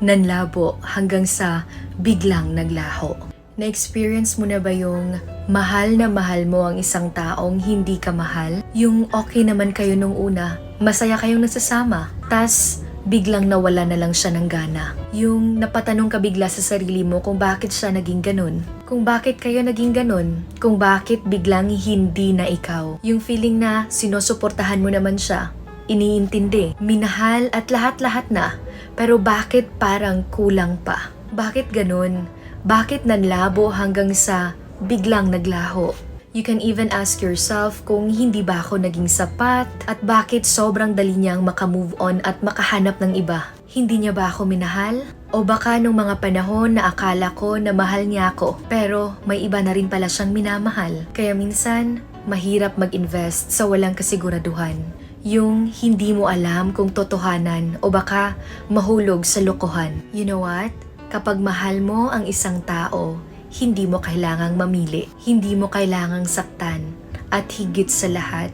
nanlabo hanggang sa biglang naglaho. Na-experience mo na ba yung mahal na mahal mo ang isang taong hindi ka mahal? Yung okay naman kayo nung una, masaya kayong nasasama, tas biglang nawala na lang siya ng gana. Yung napatanong ka bigla sa sarili mo kung bakit siya naging ganun. Kung bakit kayo naging ganun. Kung bakit biglang hindi na ikaw. Yung feeling na sinusuportahan mo naman siya. Iniintindi, minahal at lahat-lahat na. Pero bakit parang kulang pa? Bakit ganun? Bakit nanlabo hanggang sa biglang naglaho? You can even ask yourself kung hindi ba ako naging sapat at bakit sobrang dali niyang makamove on at makahanap ng iba. Hindi niya ba ako minahal? O baka nung mga panahon na akala ko na mahal niya ako pero may iba na rin pala siyang minamahal. Kaya minsan, mahirap mag-invest sa walang kasiguraduhan. Yung hindi mo alam kung totohanan o baka mahulog sa lokohan. You know what? Kapag mahal mo ang isang tao, hindi mo kailangang mamili, hindi mo kailangang saktan, at higit sa lahat,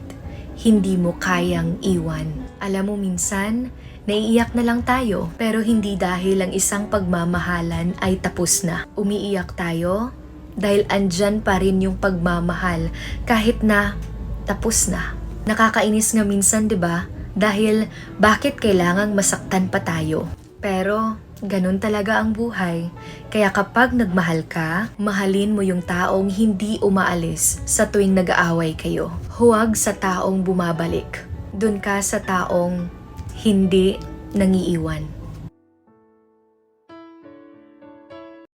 hindi mo kayang iwan. Alam mo minsan, naiiyak na lang tayo, pero hindi dahil ang isang pagmamahalan ay tapos na. Umiiyak tayo dahil andyan pa rin yung pagmamahal kahit na tapos na. Nakakainis nga minsan, 'di ba? Dahil bakit kailangang masaktan pa tayo? Pero ganun talaga ang buhay. Kaya kapag nagmahal ka, mahalin mo yung taong hindi umaalis sa tuwing nag-aaway kayo. Huwag sa taong bumabalik. Dun ka sa taong hindi nangiiwan.